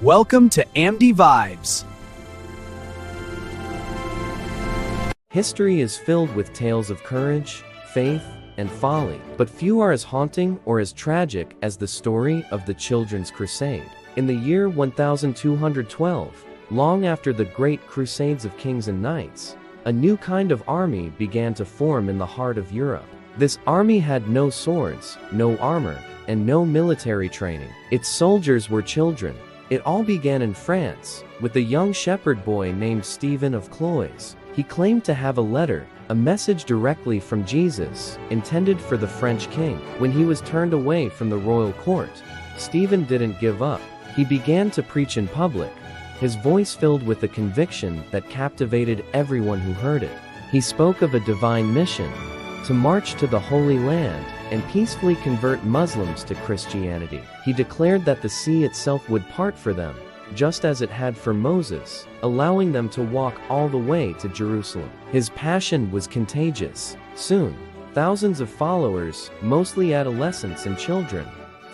Welcome to AMD Vibes. History is filled with tales of courage, faith, and folly, but few are as haunting or as tragic as the story of the Children's Crusade. In the year 1212, long after the great Crusades of kings and knights, a new kind of army began to form in the heart of Europe. This army had no swords, no armor, and no military training. Its soldiers were children. It all began in France, with a young shepherd boy named Stephen of Cloyes. He claimed to have a message directly from Jesus, intended for the French king. When he was turned away from the royal court, Stephen didn't give up. He began to preach in public, his voice filled with a conviction that captivated everyone who heard it. He spoke of a divine mission, to march to the Holy Land and peacefully convert Muslims to Christianity. He declared that the sea itself would part for them, just as it had for Moses, allowing them to walk all the way to Jerusalem. His passion was contagious. Soon, thousands of followers, mostly adolescents and children,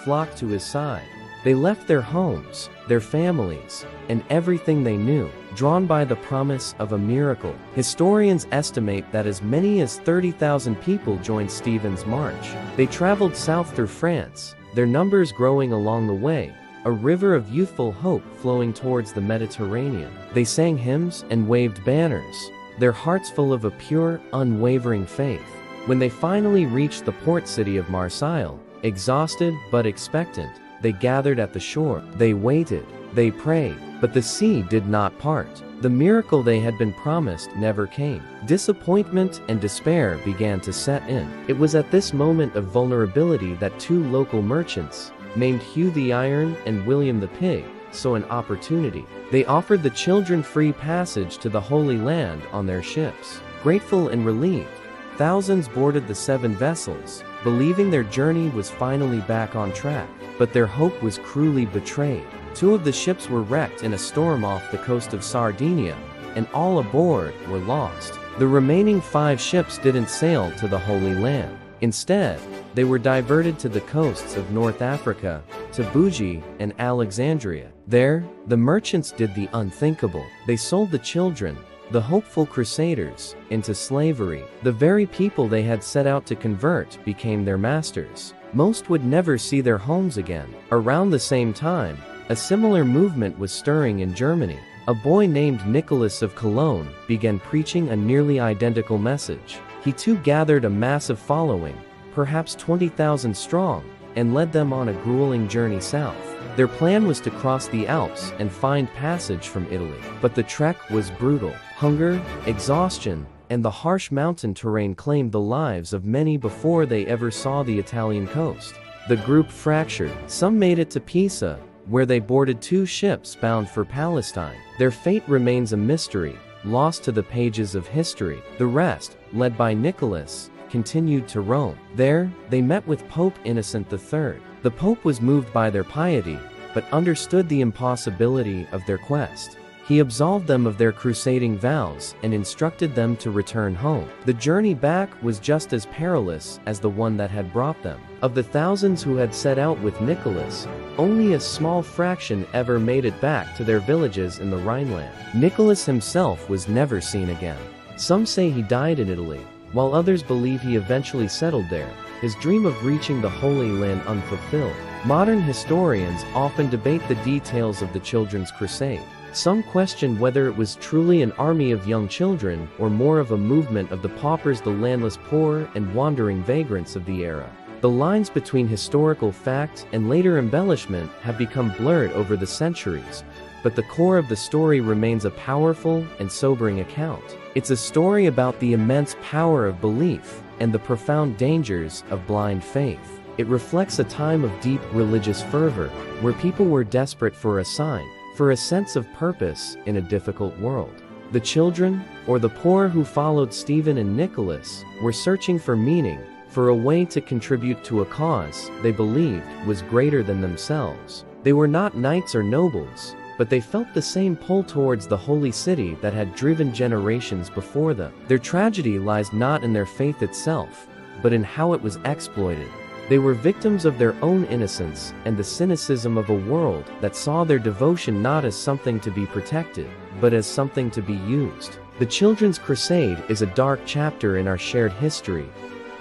flocked to his side. They left their homes, their families, and everything they knew, drawn by the promise of a miracle. Historians estimate that as many as 30,000 people joined Stephen's march. They traveled south through France, their numbers growing along the way, a river of youthful hope flowing towards the Mediterranean. They sang hymns and waved banners, their hearts full of a pure, unwavering faith. When they finally reached the port city of Marseille, exhausted but expectant, they gathered at the shore. They waited, they prayed, but the sea did not part. The miracle they had been promised never came. Disappointment and despair began to set in. It was at this moment of vulnerability that two local merchants, named Hugh the Iron and William the Pig, saw an opportunity. They offered the children free passage to the Holy Land on their ships. Grateful and relieved, thousands boarded the 7 vessels, believing their journey was finally back on track. But their hope was cruelly betrayed. 2 of the ships were wrecked in a storm off the coast of Sardinia, and all aboard were lost. The remaining 5 ships didn't sail to the Holy Land. Instead, they were diverted to the coasts of North Africa, to Bougie and Alexandria. There, the merchants did the unthinkable. They sold the children, the hopeful crusaders, into slavery. The very people they had set out to convert became their masters. Most would never see their homes again. Around the same time, a similar movement was stirring in Germany. A boy named Nicholas of Cologne began preaching a nearly identical message. He too gathered a massive following, perhaps 20,000 strong, and led them on a grueling journey south. Their plan was to cross the Alps and find passage from Italy. But the trek was brutal. Hunger, exhaustion, and the harsh mountain terrain claimed the lives of many before they ever saw the Italian coast. The group fractured. Some made it to Pisa, where they boarded 2 ships bound for Palestine. Their fate remains a mystery, lost to the pages of history. The rest, led by Nicholas, continued to Rome. There, they met with Pope Innocent III. The Pope was moved by their piety, but understood the impossibility of their quest. He absolved them of their crusading vows and instructed them to return home. The journey back was just as perilous as the one that had brought them. Of the thousands who had set out with Nicholas, only a small fraction ever made it back to their villages in the Rhineland. Nicholas himself was never seen again. Some say he died in Italy, while others believe he eventually settled there, his dream of reaching the Holy Land unfulfilled. Modern historians often debate the details of the Children's Crusade. Some question whether it was truly an army of young children or more of a movement of the paupers, the landless poor, and wandering vagrants of the era. The lines between historical fact and later embellishment have become blurred over the centuries, but the core of the story remains a powerful and sobering account. It's a story about the immense power of belief and the profound dangers of blind faith. It reflects a time of deep religious fervor, where people were desperate for a sign, for a sense of purpose in a difficult world. The children, or the poor who followed Stephen and Nicholas, were searching for meaning, for a way to contribute to a cause they believed was greater than themselves. They were not knights or nobles, but they felt the same pull towards the holy city that had driven generations before them. Their tragedy lies not in their faith itself, but in how it was exploited. They were victims of their own innocence and the cynicism of a world that saw their devotion not as something to be protected, but as something to be used. The Children's Crusade is a dark chapter in our shared history,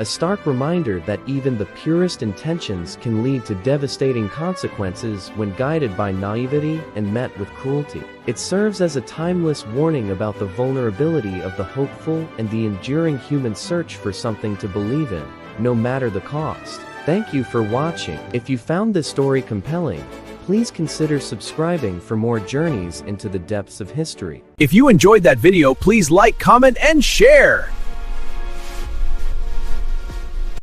a stark reminder that even the purest intentions can lead to devastating consequences when guided by naivety and met with cruelty. It serves as a timeless warning about the vulnerability of the hopeful and the enduring human search for something to believe in, no matter the cost. Thank you for watching. If you found this story compelling, please consider subscribing for more journeys into the depths of history. If you enjoyed that video, please like, comment, and share.